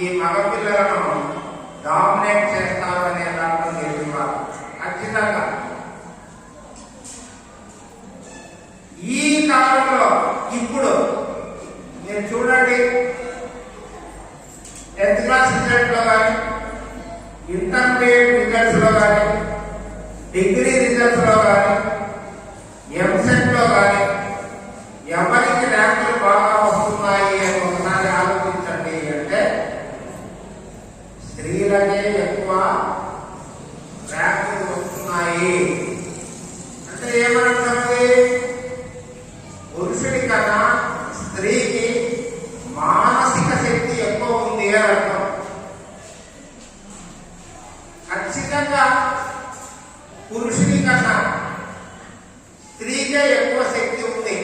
ఈ మగపిల్లలను డామినేట్ చేస్తారు అనే దాంట్లో తెలియవారు ఖచ్చితంగా. ఈ కాలంలో ఇప్పుడు మీరు చూడండి, 10th క్లాస్ రిజల్ట్ లో కానీ, ఇంటర్మీడియట్ రిజల్ట్స్ లో కానీ, డిగ్రీ రిజల్ట్స్ లో కానీ, ఎంసెట్ లో కానీ ఎవరికి ర్యాంకులు బాగా వస్తున్నాయి అని ఒకసారి ఆలోచించండి. అంటే స్త్రీలకే ఎక్కువ ర్యాంకులు వస్తున్నాయి. అంటే ఏమనుకుంటుంది, పురుషుడి కన్నా స్త్రీకి మానసిక శక్తి ఎక్కువ ఉంది అని అర్థం. ఖచ్చితంగా పురుషుడి కన్నా స్త్రీకే ఎక్కువ శక్తి ఉంది.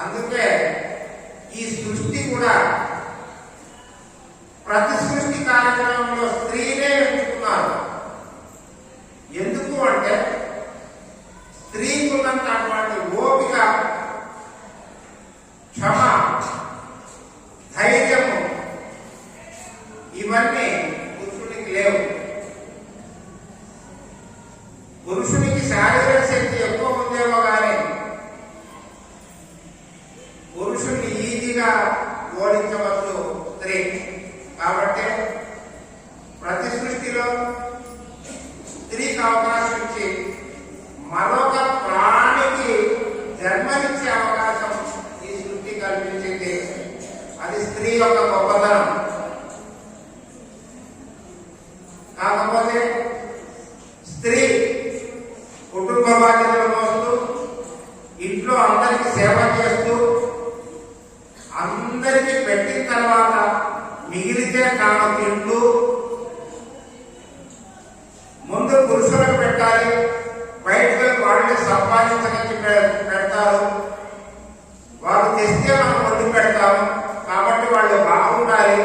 అందుకే ఈ సృష్టి కూడా ప్రతి సృష్టి కార్యక్రమంలో స్త్రీనే ఎంచుకున్నారు. ఎందుకు అంటే స్త్రీకున్నటువంటి ఓపిక, క్షమ, ధైర్యము ఇవన్నీ పురుషుడికి లేవు. పురుషునికి శారీరక శక్తి ఎక్కువ ఉందేమో కానీ పురుషుడిని ఈజీగా ఓడించవచ్చు స్త్రీ. కాబట్టి ప్రతి సృష్టిలో స్త్రీకి అవకాశం ఇచ్చి మరొక ప్రాణికి జన్మనిచ్చే అవకాశం ఈ సృష్టి కల్పించింది. అది స్త్రీ యొక్క గొప్పతనం. కాకపోతే స్త్రీ కుటుంబ బాధ్యతలు మోస్తూ, ఇంట్లో అందరికి సేవ చేస్తూ, అందరికి పెట్టిన తర్వాత మిగిలితే తాను తింటూ, ముందు పురుషులకు పెట్టాలి, బయటకు వాళ్ళని సంపాదించడానికి పెడతారు, వాళ్ళు తెస్తే మనం వండి పెడతాము. కాబట్టి వాళ్ళు బాగుండాలి.